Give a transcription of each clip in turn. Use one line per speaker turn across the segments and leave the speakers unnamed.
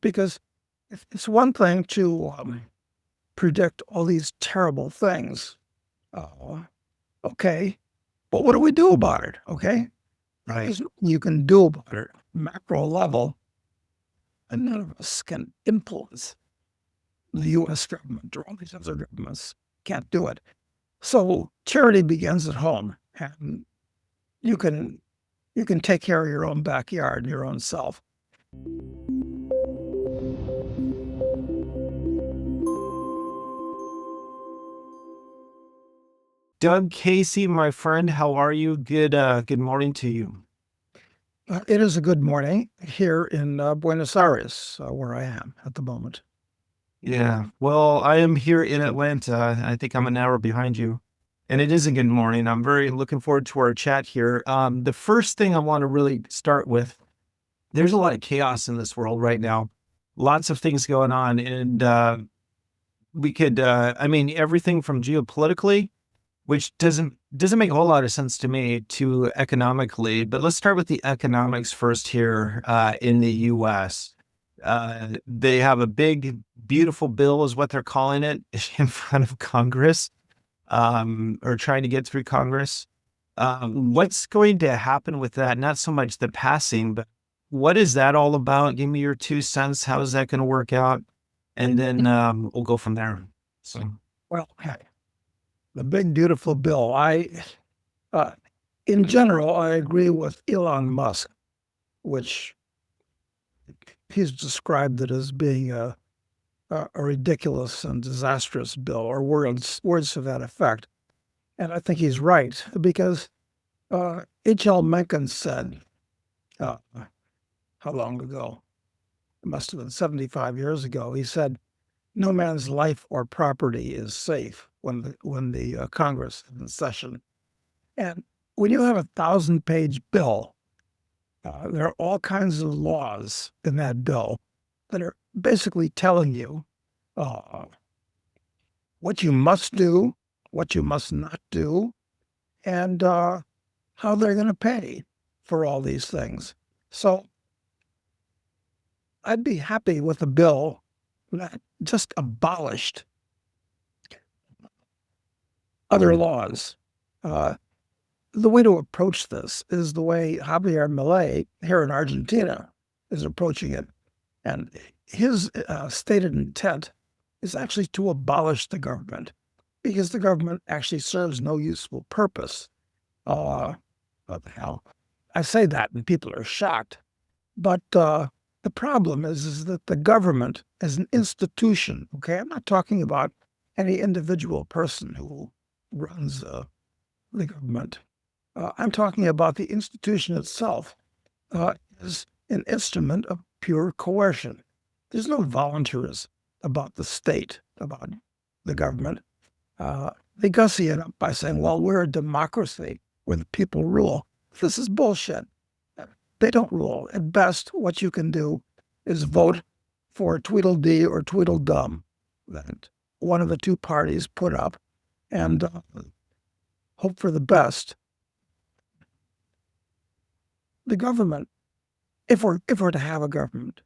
Because it's one thing to predict all these terrible things. Uh, okay, but what do we do about it? Okay,
Right.
there's nothing you can do about it. Macro level, and none of us can influence the U.S. government or all these other governments. Can't do it. So charity begins at home, and you can you can take care of your own backyard, your own self.
Doug Casey, my friend, how are you? Good morning to you.
It is a good morning here in Buenos Aires, where I am at the moment.
Yeah. Well, I am here in Atlanta. I think I'm an hour behind you. And it is a good morning. I'm very looking forward to our chat here. The first thing I want to really start with, there's a lot of chaos in this world right now. Lots of things going on. And we could I mean, everything from geopolitically, which doesn't make a whole lot of sense to me, to economically. But let's start with the economics first here in the U.S. They have a big, beautiful bill, is what they're calling it, in front of Congress, or trying to get through Congress. What's going to happen with that? Not so much the passing, but what is that all about? Give me your 2 cents. How is that going to work out? And then we'll go from there. So.
Well, hey, the big beautiful bill. Uh, in general, I agree with Elon Musk, which he's described it as being a ridiculous and disastrous bill, or words to that effect. And I think he's right because H.L. Mencken said, uh, how long ago? It must have been 75 years ago. He said, "No man's life or property is safe when the Congress is in session." And when you have 1,000-page bill, there are all kinds of laws in that bill that are basically telling you uh, what you must do, what you must not do, and how they're going to pay for all these things. So I'd be happy with a bill that just abolished other laws. Uh, the way to approach this is the way Javier Milei here in Argentina is approaching it. And his stated intent is actually to abolish the government because the government actually serves no useful purpose. What the hell? I say that and people are shocked. But the problem is that the government as an institution, okay, I'm not talking about any individual person who runs the government. I'm talking about the institution itself is an instrument of pure coercion. There's no voluntarism about the state, about the government. They gussy it up by saying, well, we're a democracy where the people rule. This is bullshit. They don't rule. At best, what you can do is vote for Tweedledee or Tweedledum that one of the two parties put up and hope for the best. The government, if we're to have a government,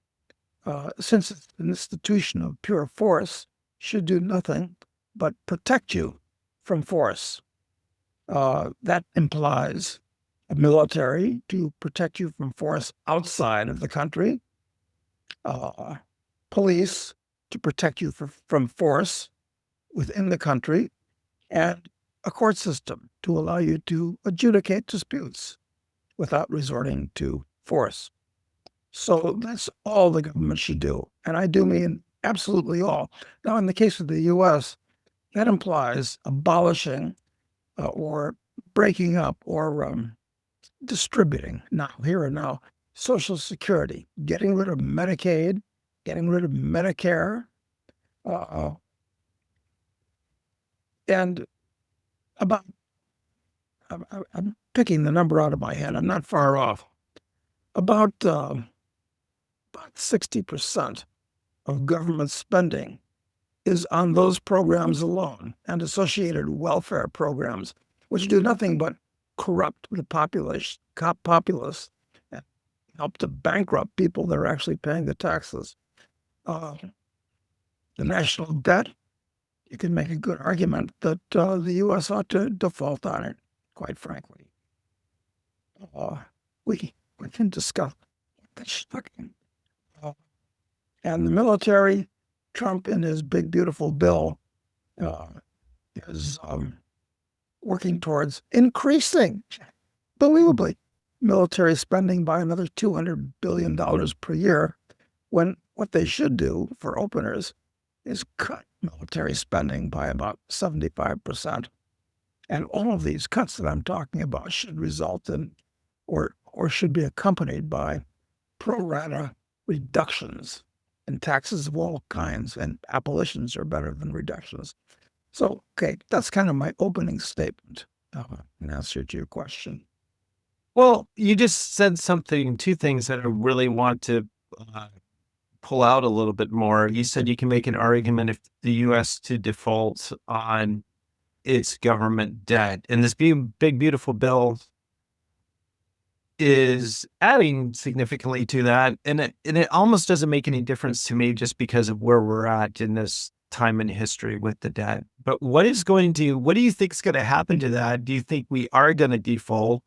since it's an institution of pure force, should do nothing but protect you from force. That implies a military to protect you from force outside of the country, uh, police to protect you from force within the country, and a court system to allow you to adjudicate disputes without resorting to force. So that's all the government should do. And I do mean absolutely all. Now, in the case of the US, that implies abolishing or breaking up or distributing now, here and now, Social Security, getting rid of Medicaid, getting rid of Medicare, uh, and about, I'm picking the number out of my head, I'm not far off, about 60% of government spending is on those programs alone and associated welfare programs, which do nothing but corrupt the populace and help to bankrupt people that are actually paying the taxes. uh, the national debt, you can make a good argument that the U.S. ought to default on it, quite frankly. Uh, we can discuss the shocking. And the military, Trump in his big, beautiful bill uh, is working towards increasing, believably, military spending by another $200 billion per year, when what they should do for openers is cut military spending by about 75%. And all of these cuts that I'm talking about should result in, or should be accompanied by pro rata reductions in taxes of all kinds, and abolitions are better than reductions. So, okay, that's kind of my opening statement in answer to your question.
Well, you just said two things that I really want to uh, pull out a little bit more. You said you can make an argument if the U.S. to default on its government debt, and this big, beautiful bill is adding significantly to that. And it almost doesn't make any difference to me just because of where we're at in this time in history with the debt. But what do you think is going to happen to that? Do you think we are going to default?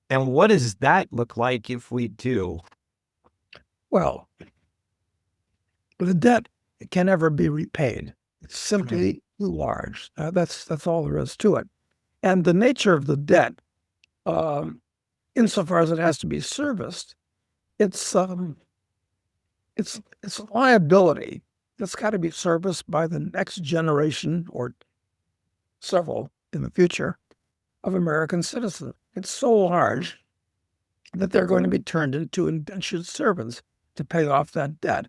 And what does that look like if we do?
Well, the debt can never be repaid. It's simply too large. That's all there is to it. And the nature of the debt, insofar as it has to be serviced, it's it's a liability that's got to be serviced by the next generation or several in the future of American citizens. It's so large that they're going to be turned into indentured servants to pay off that debt.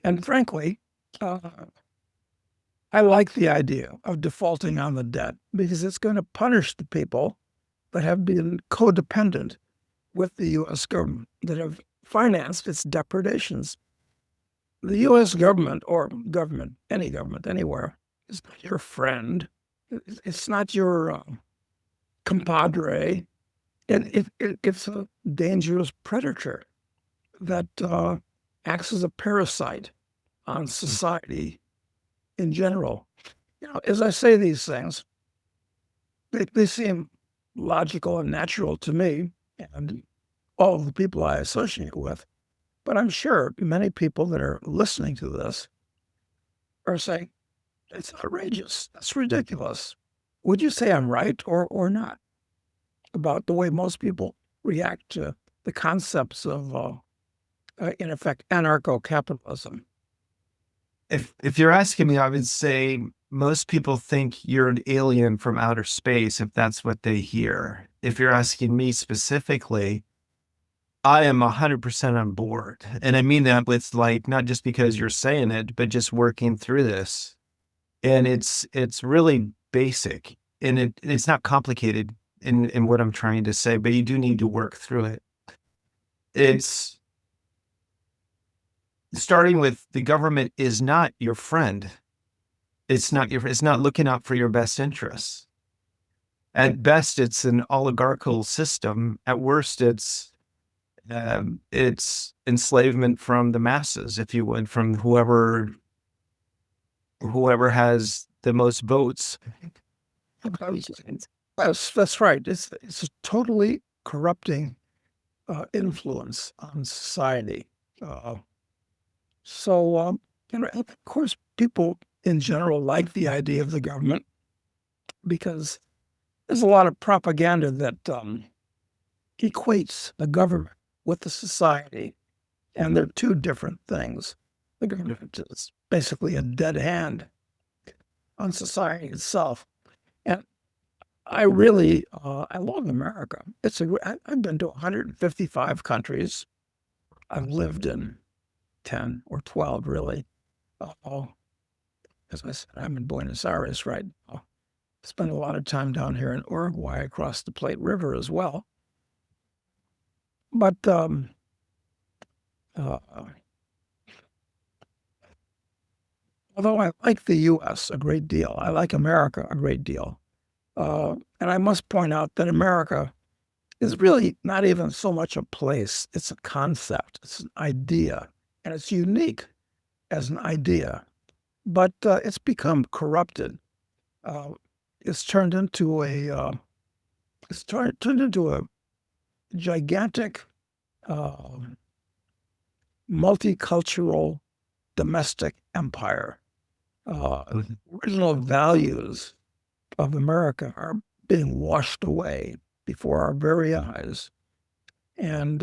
And frankly, uh, I like the idea of defaulting on the debt because it's going to punish the people that have been codependent with the U.S. government, that have financed its depredations. The U.S. government, or government, any government, anywhere, is not your friend. It's not your compadre. It's a dangerous predator that acts as a parasite on society in general. As I say these things, they seem logical and natural to me and all of the people I associate with. But I'm sure many people that are listening to this are saying, it's outrageous. That's ridiculous. Would you say I'm right or not about the way most people react to the concepts of, in effect, anarcho-capitalism?
If you're asking me, I would say most people think you're an alien from outer space if that's what they hear. If you're asking me specifically, I am 100% on board. And I mean that with like, not just because you're saying it, but just working through this. And it's really basic, and it's not complicated in what I'm trying to say, but you do need to work through it. It's starting with the government is not your friend. It's not looking out for your best interests. At best, it's an oligarchical system. At worst, it's enslavement from the masses, if you would, from whoever has the most votes.
That's right. It's a totally corrupting influence on society. So, of course, people in general like the idea of the government because there's a lot of propaganda that equates the government with the society, and they're two different things. The government is basically a dead hand on society itself. And I really, I love America. I've been to 155 countries. I've lived in 10 or 12, really. As I said, I'm in Buenos Aires right now. Spent a lot of time down here in Uruguay across the Plate River as well. But although I like the U.S. a great deal, I like America a great deal. And I must point out that America is really not even so much a place. It's a concept. It's an idea. and it's unique as an idea, but it's become corrupted. Uh, it's turned into a gigantic uh, multicultural domestic empire. Original values of America are being washed away before our very eyes, and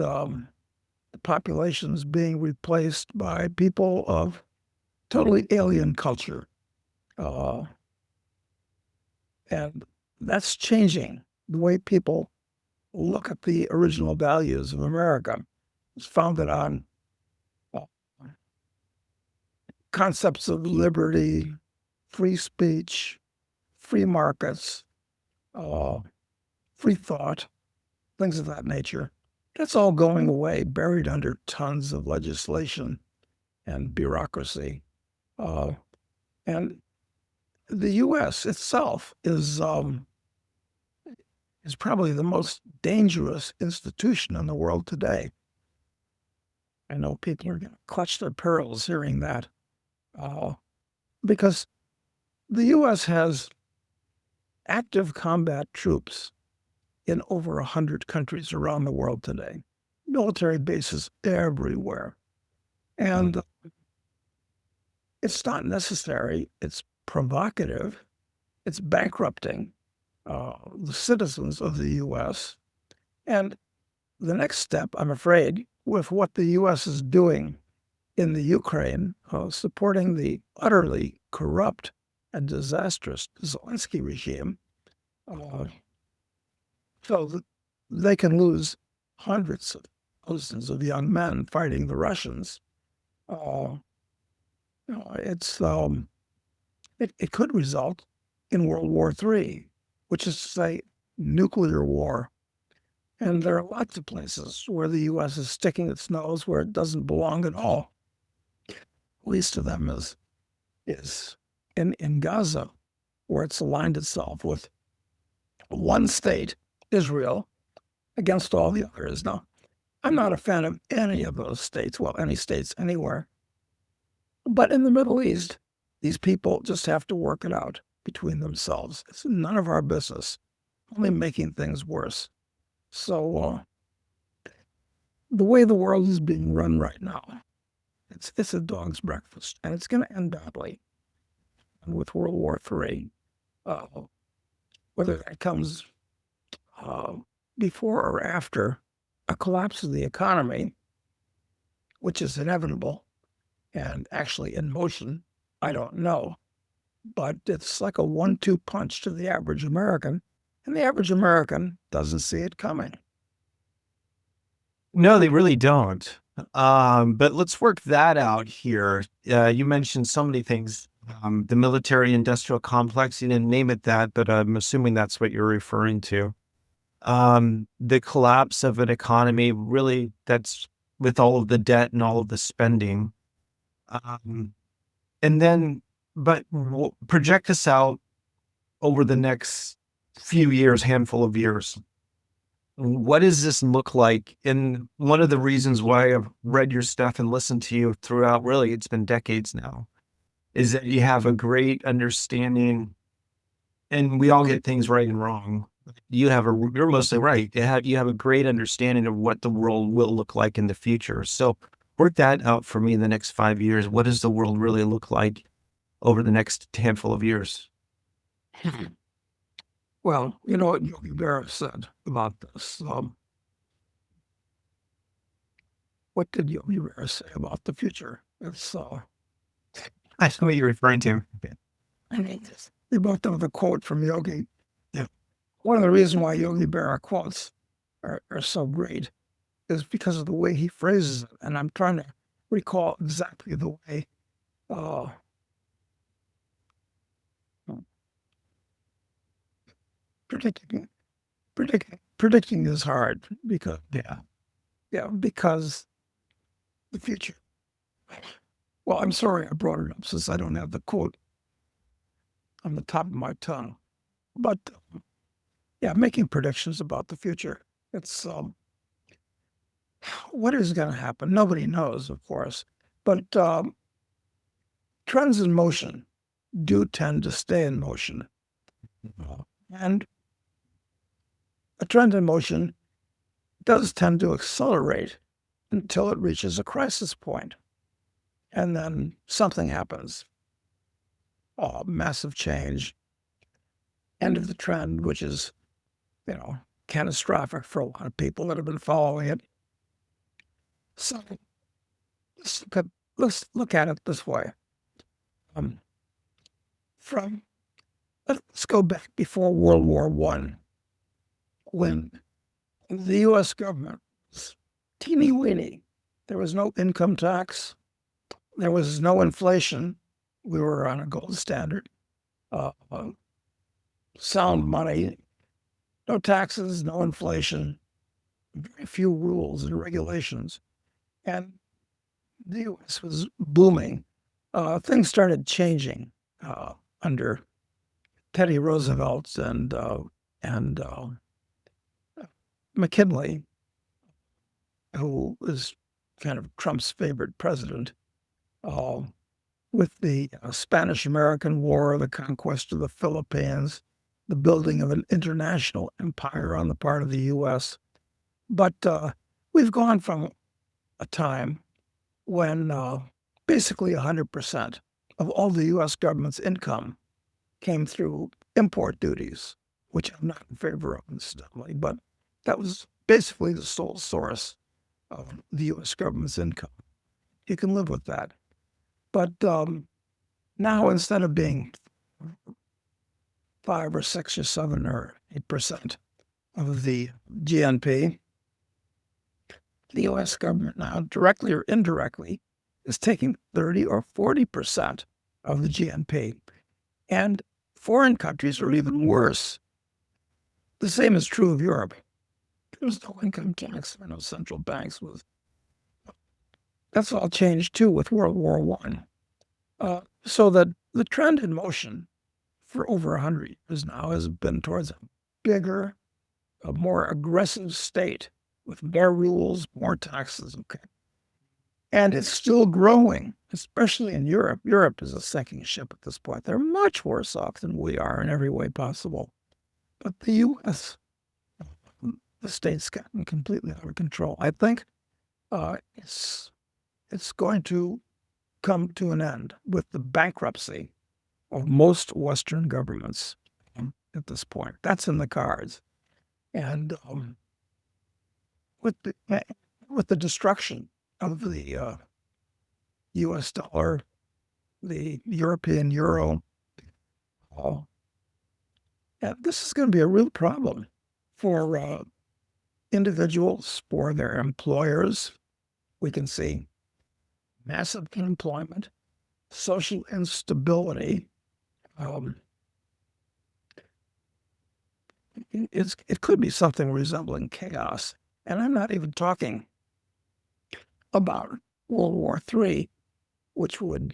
the population is being replaced by people of totally alien culture. Uh, and that's changing the way people look at the original values of America. It's founded on uh, concepts of liberty, free speech, free markets, uh, free thought, things of that nature. That's all going away, buried under tons of legislation and bureaucracy. Uh, and the U.S. itself is probably the most dangerous institution in the world today. I know people are going to clutch their pearls hearing that, uh, because the U.S. has active combat troops in over 100 countries around the world today, military bases everywhere. And it's not necessary, it's provocative, it's bankrupting the citizens of the U.S. And the next step, I'm afraid, with what the U.S. is doing in the Ukraine, supporting the utterly corrupt and disastrous Zelensky regime, uh, so that they can lose hundreds of thousands of young men fighting the Russians. Uh, it's it could result in World War III, which is to say, nuclear war. And there are lots of places where the U.S. is sticking its nose where it doesn't belong at all. Least of them is in Gaza, where it's aligned itself with one state, Israel, against all the others. Now, I'm not a fan of any of those states, well, any states anywhere. But in the Middle East, these people just have to work it out between themselves. It's none of our business, only making things worse. So the way the world is being run right now, it's a dog's breakfast, and it's going to end badly. And with World War III, uh, whether that comes uh, before or after a collapse of the economy, which is inevitable and actually in motion, I don't know. But it's like a 1-2 punch to the average American, and the average American doesn't see it coming.
No, they really don't. But let's work that out here. You mentioned so many things. The military industrial complex, you didn't name it that, but I'm assuming that's what you're referring to. The collapse of an economy, really, that's with all of the debt and all of the spending. Um, and then, but project this out over the next few years, handful of years. What does this look like? And one of the reasons why I've read your stuff and listened to you throughout, really, it's been decades now, is that you have a great understanding, and we all get things right and wrong. You're mostly right. You have a great understanding of what the world will look like in the future. So work that out for me in the next 5 years. What does the world really look like over the next handful of years?
Well, you know what Yogi Berra said about this. What did Yogi Berra say about the future? It's
I know what you're referring to.
I mean, they both know the quote from Yogi. Yeah. One of the reasons why Yogi Berra quotes are so great is because of the way he phrases it. And I'm trying to recall exactly the way uh, predicting predicting is hard because because the future. Well, I'm sorry I brought it up since I don't have the quote on the top of my tongue. But yeah, making predictions about the future. It's what is going to happen. Nobody knows, of course. But trends in motion do tend to stay in motion. And a trend in motion does tend to accelerate until it reaches a crisis point. And then something happens, massive change, end of the trend, which is, catastrophic for a lot of people that have been following it. So let's look at it this way. Um, from let's go back before World War I, when the U.S. government was teeny weeny. There was no income tax. There was no inflation. We were on a gold standard. Sound money, no taxes, no inflation, very few rules and regulations. And the U.S. was booming. Things started changing under Teddy Roosevelt and McKinley, who was kind of Trump's favorite president, with the Spanish-American War, the conquest of the Philippines, the building of an international empire on the part of the U.S. But we've gone from a time when basically 100% of all the U.S. government's income came through import duties, which I'm not in favor of instantly, but that was basically the sole source of the U.S. government's income. You can live with that. But now, instead of being 5 or 6 or 7 or 8% of the GNP, the U.S. government now, directly or indirectly, is taking 30 or 40% of the GNP. And foreign countries are even worse. The same is true of Europe. There's no income tax, no central banks. That's all changed too with World War I. So that the trend in motion for over 100 years now has been towards a bigger, a more aggressive state with more rules, more taxes. Okay. And it's still growing, especially in Europe. Europe is a sinking ship at this point. They're much worse off than we are in every way possible. But the U.S., the state's gotten completely out of control. I think it's going to come to an end with the bankruptcy of most Western governments at this point. That's in the cards. And with the destruction of the U.S. dollar, the European euro, this is going to be a real problem for individuals, for their employers. We can see massive unemployment, social instability. It could be something resembling chaos. And I'm not even talking about World War III, which what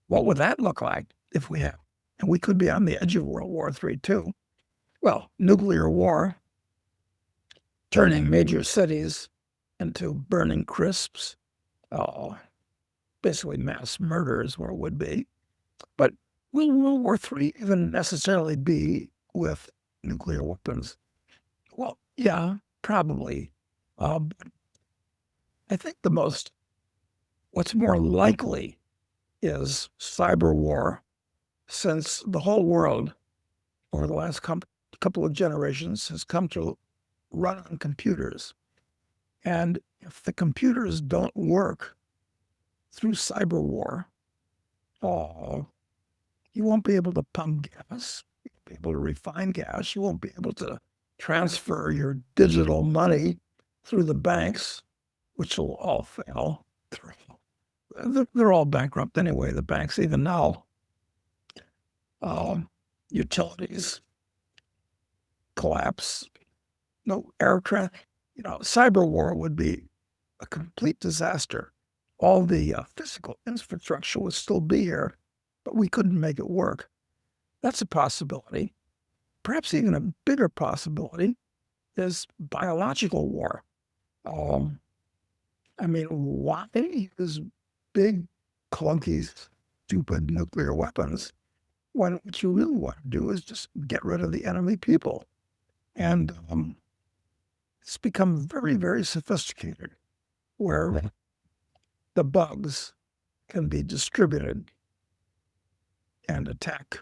would that look like if we have, and we could be on the edge of World War III too. Well, nuclear war, turning major cities into burning crisps, basically mass murder is what it would be. But will World War III even necessarily be with nuclear weapons? Well, yeah, probably. But I think what's more likely is cyber war, since the whole world over the last couple of generations has come to run on computers. And if the computers don't work through cyber war, you won't be able to pump gas, you won't be able to refine gas, you won't be able to transfer your digital money through the banks, which will all fail. They're all bankrupt anyway, the banks, even now. Utilities collapse. No air traffic. Cyber war would be a complete disaster. All the physical infrastructure would still be here, but we couldn't make it work. That's a possibility. Perhaps even a bigger possibility is biological war. I mean, why use big, clunky, stupid nuclear weapons when what you really want to do is just get rid of the enemy people? And it's become very, very sophisticated where the bugs can be distributed and attack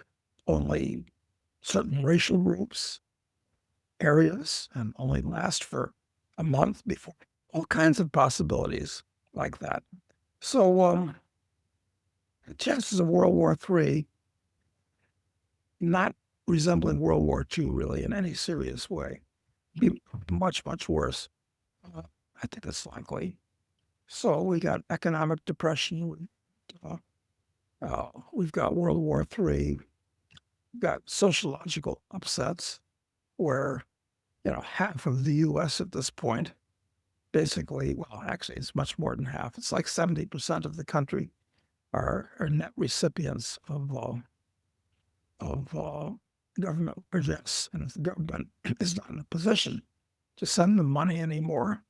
only certain racial groups, areas, and only last for a month before. All kinds of possibilities like that. So the chances of World War III not resembling World War II really in any serious way be much, much worse. Uh, I think it's likely. So we got economic depression. We've got World War III. We've got sociological upsets where, half of the U.S. at this point, basically, well, actually, it's much more than half. It's like 70% of the country are net recipients of government projects. And if the government is not in a position to send them money anymore,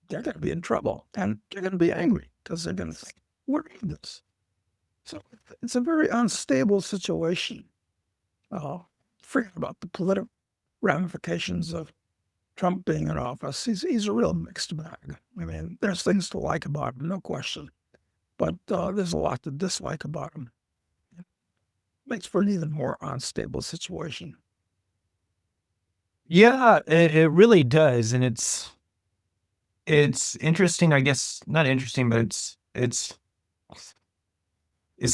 they're going to be in trouble. And they're going to be angry because they're going to think, we're in this. So it's a very unstable situation. Forget about the political ramifications of Trump being in office. He's a real mixed bag. I mean, there's things to like about him, no question. But there's a lot to dislike about him. It makes for an even more unstable situation.
Yeah, it really does. And it's interesting, I guess, not interesting, but it's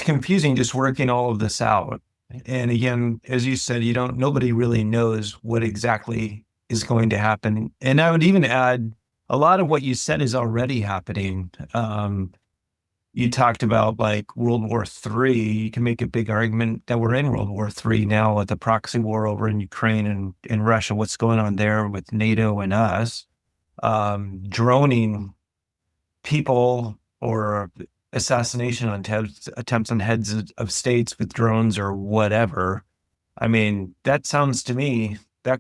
confusing just working all of this out. And again, as you said, nobody really knows what exactly is going to happen. And I would even add a lot of what you said is already happening. You talked about like World War III. You can make a big argument that we're in World War III now with the proxy war over in Ukraine and Russia, what's going on there with NATO and us, droning people or assassination attempts on heads of states with drones or whatever. I mean, that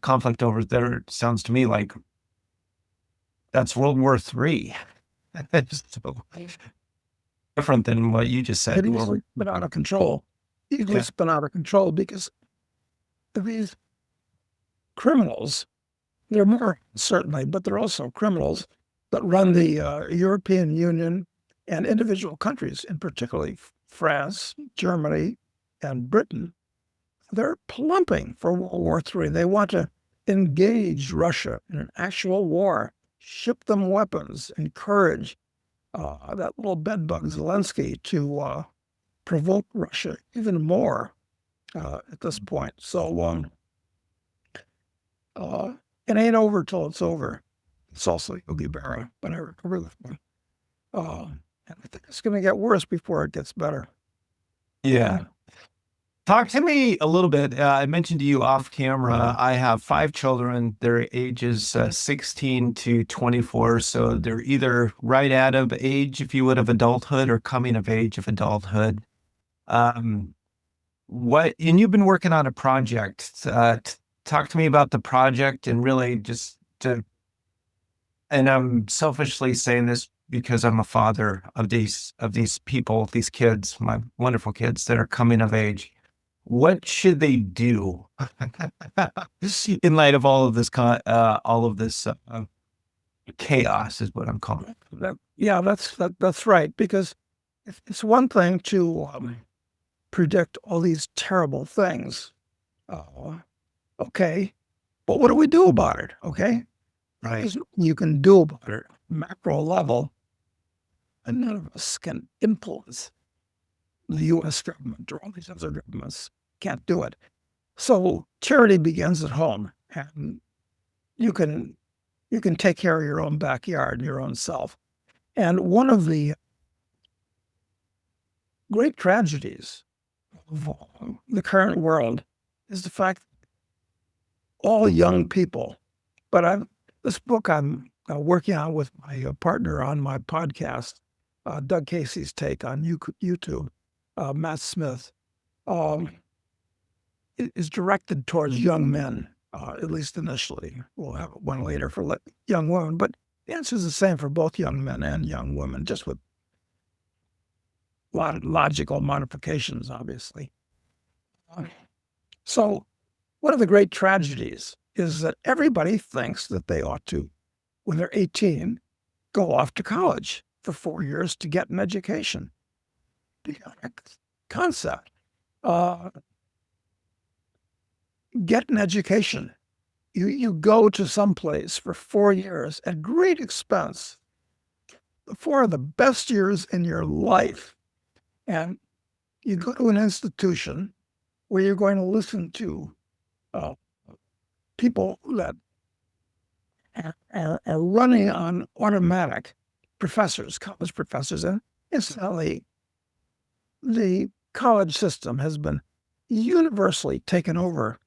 conflict over there sounds to me like that's World War III. So different than what you just said.
It easily been out of control. Easily been out of control because these criminals, they're more certainly, but they're also criminals that run the European Union and individual countries, in particularly France, Germany, and Britain. They're plumping for World War III. They want to engage Russia in an actual war, ship them weapons, encourage that little bedbug Zelensky to provoke Russia even more at this point. So it ain't over till it's over. It's also Yogi Berra, but I remember that one. And I think it's going to get worse before it gets better.
Yeah. Talk to me a little bit. I mentioned to you off camera, I have 5 children. Their ages 16 to 24. So they're either right out of age, if you would, of adulthood or coming of age of adulthood. And you've been working on a project. Talk to me about the project and really and I'm selfishly saying this because I'm a father of these people, these kids, my wonderful kids that are coming of age. What should they do in light of all of this chaos is what I'm calling it.
That's right. Because it's one thing to predict all these terrible things. Okay, but what do we do about it? Okay,
Right.
there's nothing you can do about it macro level, and none of us can influence the U.S. government or all these other governments. Can't do it. So charity begins at home, and you can take care of your own backyard, your own self. And one of the great tragedies of the current world is the fact that all young people, but this book I'm working on with my partner on my podcast, Doug Casey's take on YouTube, Matt Smith, is directed towards young men, at least initially. We'll have one later for young women, but The answer is the same for both young men and young women, just with a lot of logical modifications, obviously. So one of the great tragedies is that everybody thinks that they ought to, when they're 18, go off to college for 4 years to get an education. Concept. Get an education. You go to some place for 4 years at great expense, 4 of the best years in your life. And you go to an institution where you're going to listen to people that are running on automatic, professors, college professors. And instantly, the college system has been universally taken over.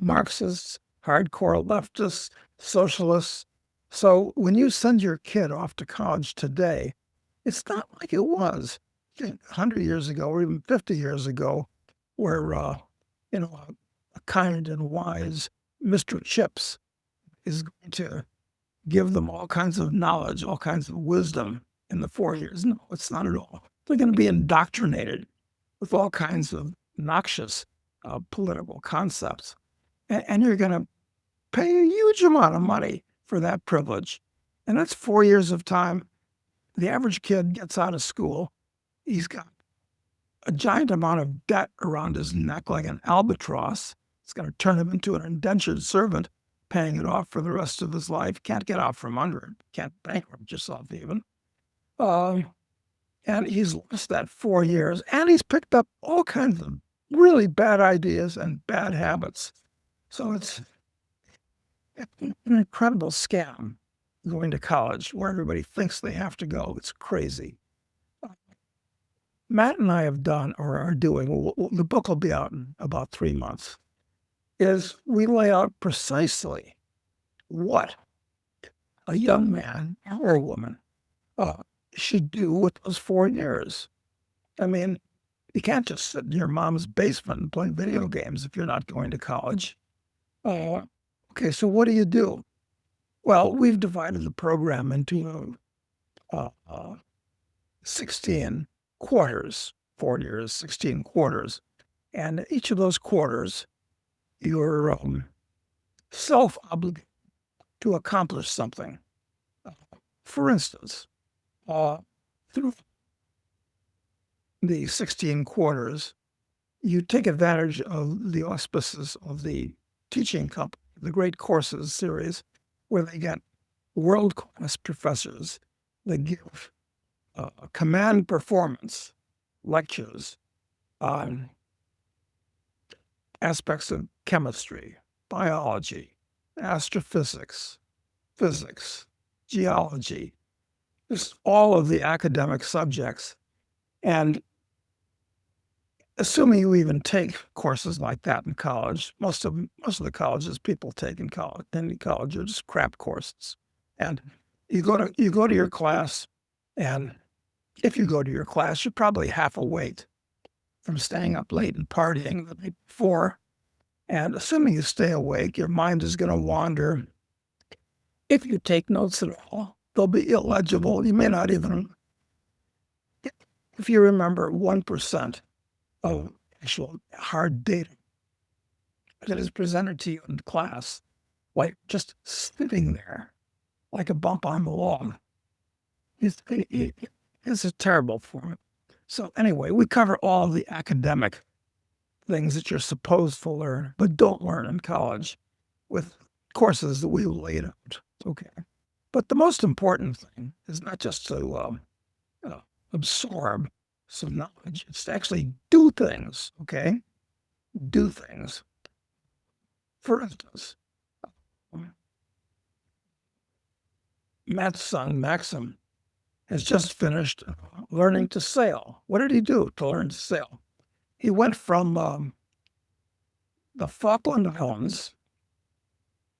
Marxists, hardcore leftists, socialists. So when you send your kid off to college today, it's not like it was 100 years ago or even 50 years ago, where a kind and wise Mr. Chips is going to give them all kinds of knowledge, all kinds of wisdom in the 4 years. No, it's not at all. They're going to be indoctrinated with all kinds of noxious political concepts. And you're going to pay a huge amount of money for that privilege. And that's 4 years of time. The average kid gets out of school. He's got a giant amount of debt around his neck like an albatross. It's going to turn him into an indentured servant, paying it off for the rest of his life. Can't get out from under it. Can't bankrupt yourself even. And he's lost that 4 years. And he's picked up all kinds of really bad ideas and bad habits. So it's an incredible scam going to college where everybody thinks they have to go. It's crazy. Matt and I have done or are doing, the book will be out in about 3 months, is we lay out precisely what a young man or a woman should do with those 4 years. I mean, you can't just sit in your mom's basement and play video games if you're not going to college. Okay, so what do you do? Well, we've divided the program into 16 quarters, 4 years, 16 quarters. And each of those quarters, you're self-obligated to accomplish something. For instance, through the 16 quarters, you take advantage of the auspices of the teaching company, the Great Courses series, where they get world-class professors that give command performance lectures on aspects of chemistry, biology, astrophysics, physics, geology, just all of the academic subjects. And assuming you even take courses like that in college, most of the colleges people take in college, any college, are just crap courses. And you go to your class, and if you go to your class, you're probably half awake from staying up late and partying the night before. And assuming you stay awake, your mind is going to wander. If you take notes at all, they'll be illegible. You may not even, if you remember 1% of actual hard data that is presented to you in class, like just sitting there like a bump on the log, it's a terrible form. So anyway, we cover all the academic things that you're supposed to learn, but don't learn in college with courses that we laid out. Okay. But the most important thing is not just to absorb some knowledge, it's to actually do things, okay? Do things. For instance, Matt's son, Maxim, has just finished learning to sail. What did he do to learn to sail? He went from the Falkland Islands,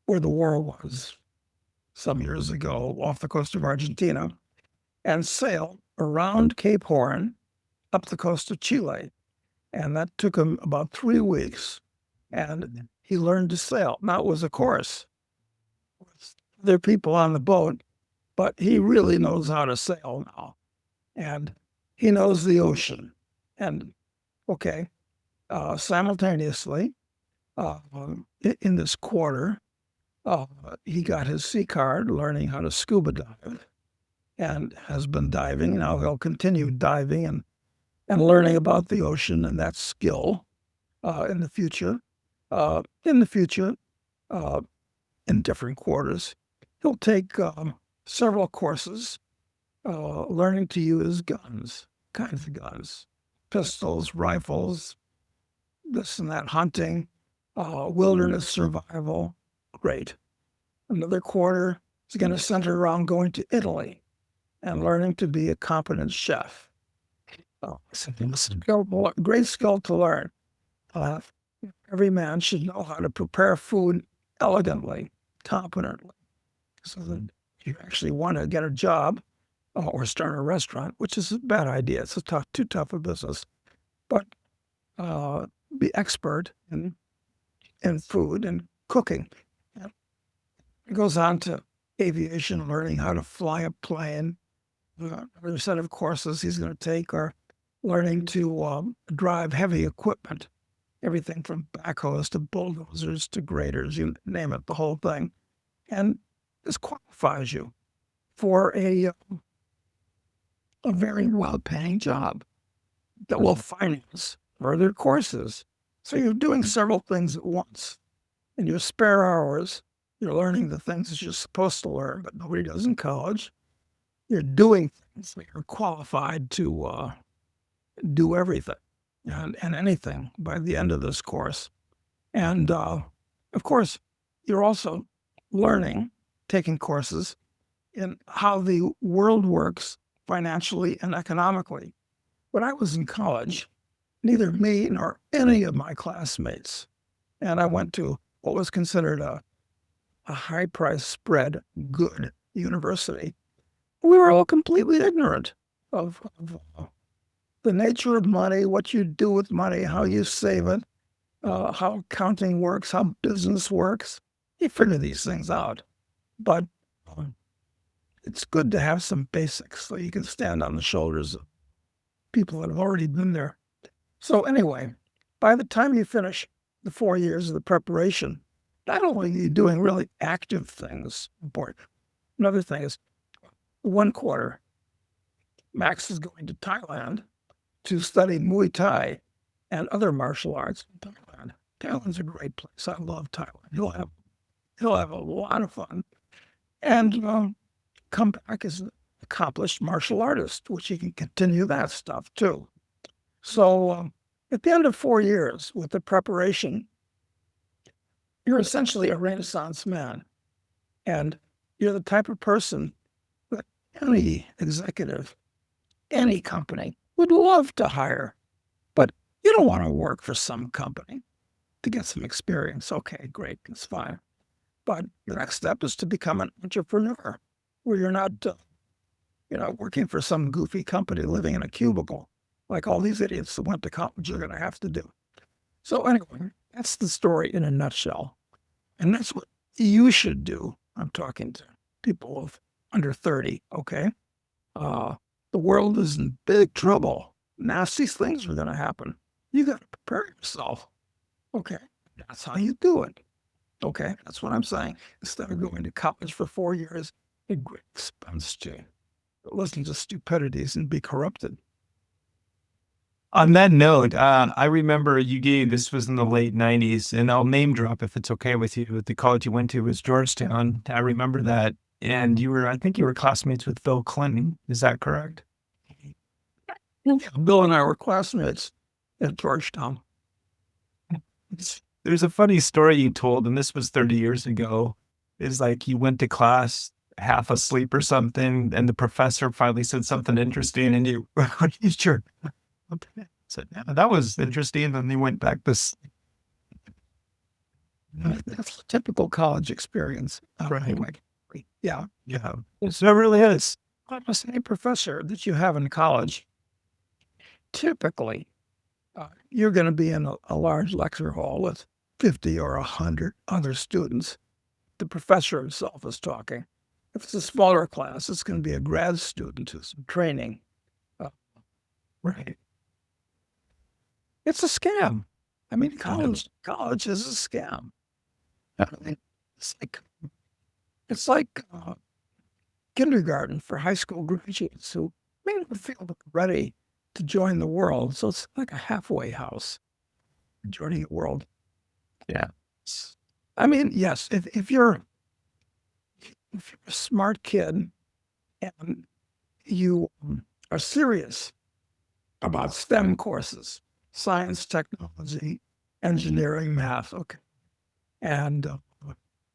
where the war was some years ago, off the coast of Argentina, and sailed around Cape Horn up the coast of Chile. And that took him about 3 weeks. And he learned to sail. Now, it was a course. other people on the boat, but he really knows how to sail now. And he knows the ocean. And okay, simultaneously, uh, in this quarter, uh, he got his sea card, learning how to scuba dive, and has been diving. Now he'll continue diving and learning about the ocean and that skill in the future. In the future, uh, in different quarters, he'll take several courses learning to use guns, kinds of guns, pistols, rifles, this and that, hunting, wilderness survival. Great. Another quarter is going to center around going to Italy and learning to be a competent chef. Great skill to learn. Uh, every man should know how to prepare food elegantly, competently, so that you actually want to get a job or start a restaurant, which is a bad idea. It's too tough a business. But be expert in food and cooking. And it goes on to aviation, learning how to fly a plane. Another set of courses he's going to take are learning to drive heavy equipment, everything from backhoes to bulldozers to graders, you name it, the whole thing. And this qualifies you for a very well-paying job that will finance further courses. So you're doing several things at once. In your spare hours, you're learning the things that you're supposed to learn, but nobody does in college. You're doing things that you're qualified to do everything and anything by the end of this course. And of course, you're also learning, taking courses in how the world works financially and economically. When I was in college, neither me nor any of my classmates, and I went to what was considered a high price spread good university, we were all completely ignorant of the nature of money, what you do with money, how you save it, how accounting works, how business works. You figure these things out. But it's good to have some basics so you can stand on the shoulders of people that have already been there. So anyway, by the time you finish the 4 years of the preparation, not only are you doing really active things, important. Another thing is 1 quarter, Max is going to Thailand to study Muay Thai and other martial arts in Thailand. Thailand's a great place. I love Thailand. He'll have a lot of fun and come back as an accomplished martial artist, which he can continue that stuff too. So at the end of 4 years with the preparation, you're essentially a Renaissance man. And you're the type of person that any executive, any company would love to hire. But you don't want to work for some company to get some experience. Okay, great, that's fine. But the next step is to become an entrepreneur where you're not working for some goofy company living in a cubicle like all these idiots that went to college are going to have to do. So anyway, that's the story in a nutshell. And that's what you should do. I'm talking to people of under 30, okay? The world is in big trouble. Nasty things are going to happen. You got to prepare yourself. Okay, that's how you do it. Okay, that's what I'm saying. Instead of going to college for 4 years, a great expense to listen to stupidities and be corrupted.
On that note, I remember this was in the late 90s, and I'll name drop if it's okay with you. The college you went to was Georgetown. I remember that. And I think you were classmates with Bill Clinton. Is that correct?
Yeah, Bill and I were classmates at Georgetown.
There's a funny story you told, and this was 30 years ago. Is like you went to class half asleep or something, and the professor finally said something interesting, and you sure. Said, yeah, that was interesting. And then they went back to sleep.
That's a typical college experience.
Right.
Anyway, yeah.
Yeah. So it really is.
Almost any professor that you have in college, typically, you're going to be in a large lecture hall with 50 or 100 other students. the professor himself is talking. If it's a smaller class, it's going to be a grad student who's training.
Right.
It's a scam. I mean, college is a scam. I mean, it's like kindergarten for high school graduates who may not feel ready to join the world. So it's like a halfway house joining the world.
Yeah.
I mean, yes, if you're a smart kid and you are serious about STEM courses, science, technology, engineering, math, okay, and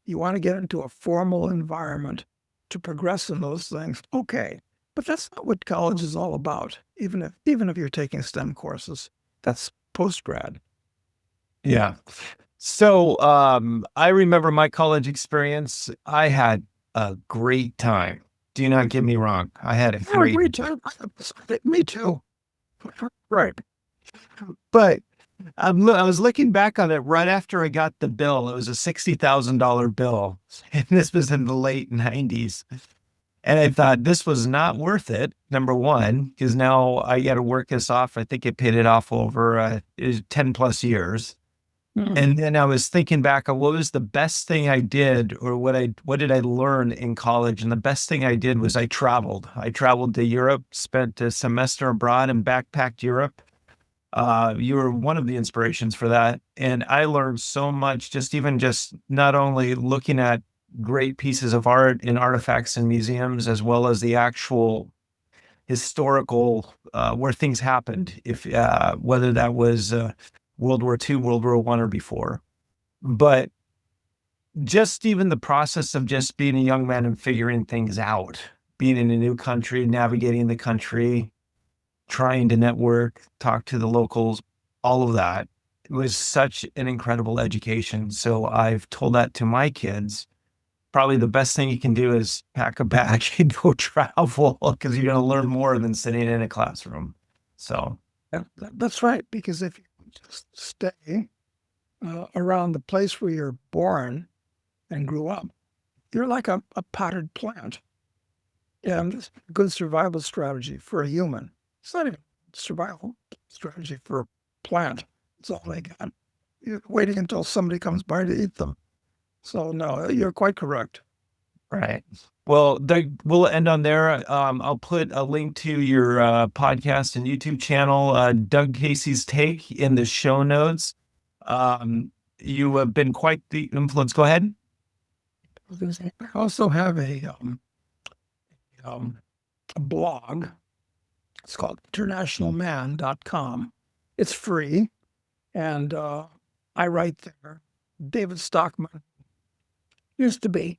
you want to get into a formal environment to progress in those things, okay. But that's not what college is all about. Even if you're taking STEM courses, that's post-grad.
Yeah. So I remember my college experience. I had a great time. Do not get me wrong. I had a great
Me too. Me too. Right.
But I was looking back on it right after I got the bill. It was a $60,000 bill. And this was in the late 90s. And I thought this was not worth it. Number one, because now I got to work this off. I think it paid it off over 10 plus years. And then I was thinking back on what was the best thing I did, or what did I learn in college? And the best thing I did was I traveled. I traveled to Europe, spent a semester abroad and backpacked Europe. You were one of the inspirations for that. And I learned so much, just not only looking at great pieces of art and artifacts in museums, as well as the actual historical, where things happened, if whether that was World War II, World War I, or before. But just even the process of just being a young man and figuring things out, being in a new country, navigating the country, trying to network, talk to the locals, all of that. It was such an incredible education. So I've told that to my kids. Probably the best thing you can do is pack a bag and go travel, because you're going to learn more than sitting in a classroom. So
That's right. Because if you just stay around the place where you're born and grew up, you're like a potted plant. And it's a good survival strategy for a human. It's not even a survival strategy for a plant. It's all they got. You're waiting until somebody comes by to eat them. So no, you're quite correct.
right. Well, Doug, we'll end on there. I'll put a link to your podcast and YouTube channel, Doug Casey's Take, in the show notes. You have been quite the influence. Go ahead.
I also have a blog. It's called internationalman.com. It's free, and I write there. David Stockman used to be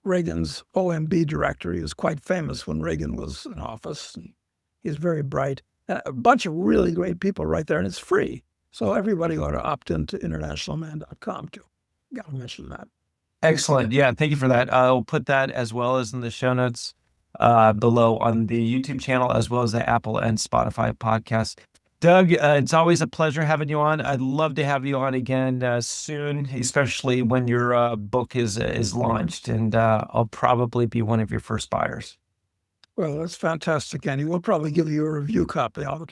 Reagan's OMB director. He was quite famous when Reagan was in office. He's very bright. A bunch of really great people right there, and it's free. So everybody ought to opt into internationalman.com too. Got to mention that.
Excellent. Yeah, thank you for that. I'll put that as well as in the show notes below on the YouTube channel, as well as the Apple and Spotify podcast. Doug, it's always a pleasure having you on. I'd love to have you on again soon, especially when your book is launched, and I'll probably be one of your first buyers.
Well, that's fantastic, Andy. We'll probably give you a review copy. I'll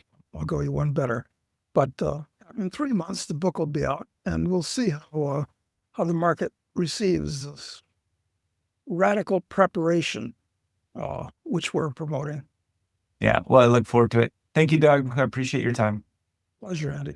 go you one better. But in 3 months, the book will be out, and we'll see how the market receives this radical preparation, which we're promoting.
Yeah, well, I look forward to it. Thank you, Doug. I appreciate your time.
Pleasure, Andy.